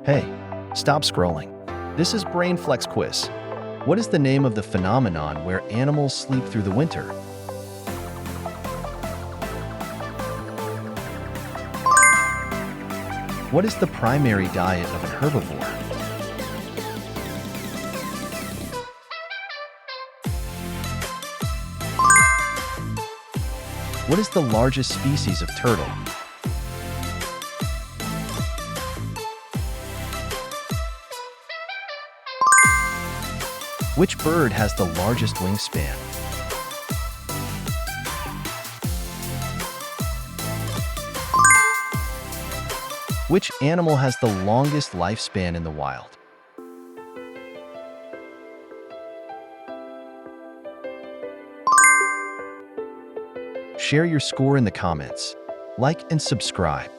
Hey, stop scrolling. This is BrainFlex Quiz. What is the name of the phenomenon where animals sleep through the winter? What is the primary diet of an herbivore? What is the largest species of turtle? Which bird has the largest wingspan? Which animal has the longest lifespan in the wild? Share your score in the comments. Like and subscribe.